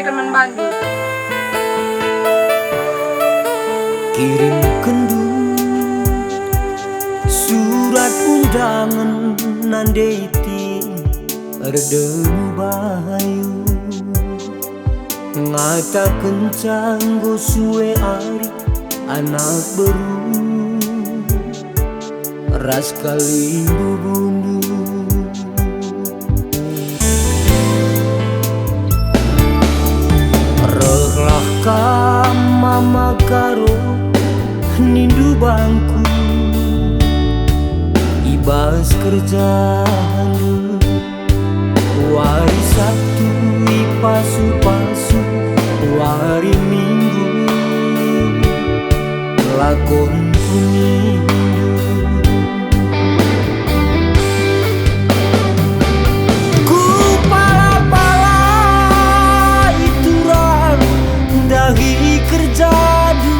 Rekeman Bandung. Kirim kendu surat undangan nandeiti redeng bahayu ngatakeun canggo suwe ari anak beru ras kali bundu reglah ka mama karo nindu bangku ibas kerjaan wari Sabtu pasu-pasu wari Minggu lakon kunindu ku pala-pala ituran dahi kerjadu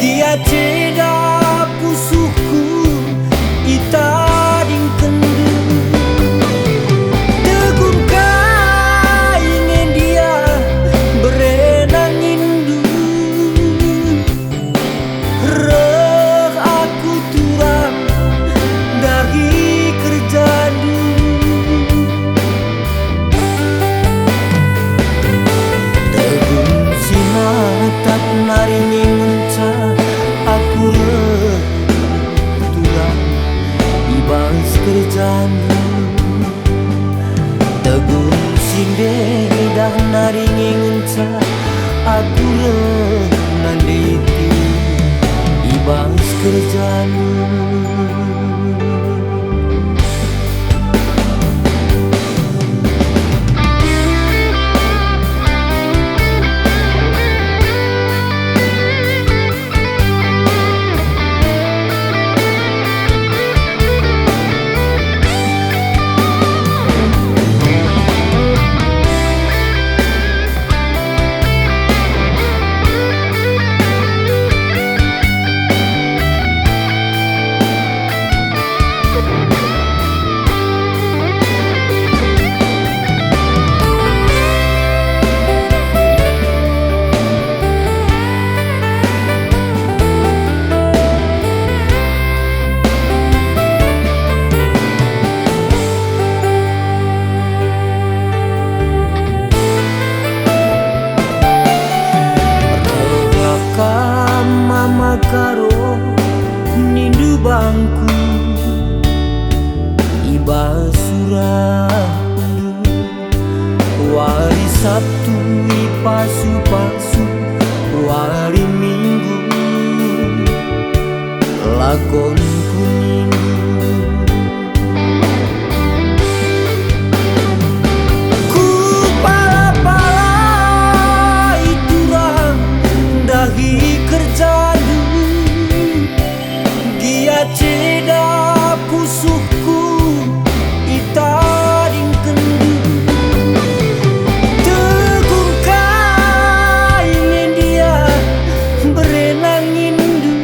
dia ceda pusuhku ita dingkendu tegungka ingin dia berenang indu reh aku turang dari kerjadu tegung sinatap naringi ngenca aku reh turang ibas kerjadu tegung sindedah naringi ngenca aku reh nanditi ibas kerjadu karo nindu bangku ibas surahdu wari Sabtu pasu-pasu wari Minggu lakon kunindu ku pala-pala iturang dahi kerjadu dia ceda pusuhku ita dingkendu tegungka ingin dia berenang indu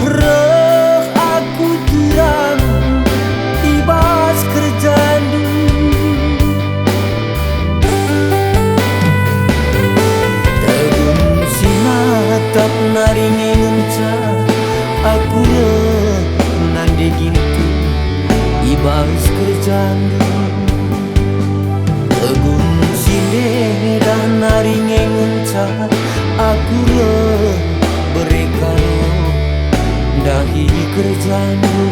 reh aku turang ibas kerjadu tegung sinatap naringi ngenca aku reh nande gintu ibas kerjadu tegung sindedah naringi ngenca aku reh berekaro dahi kerjadu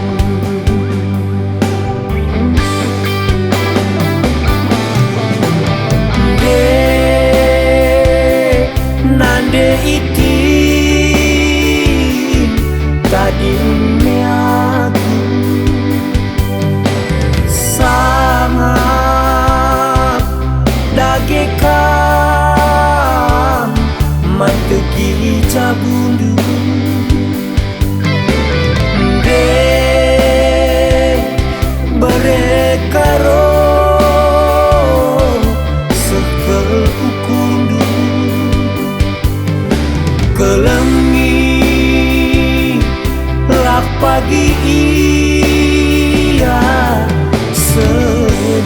nande iti tadi aku sangat dagekam mantegi cabundu de berekaro sekel ukundu kelengi lak pagi iya seninangku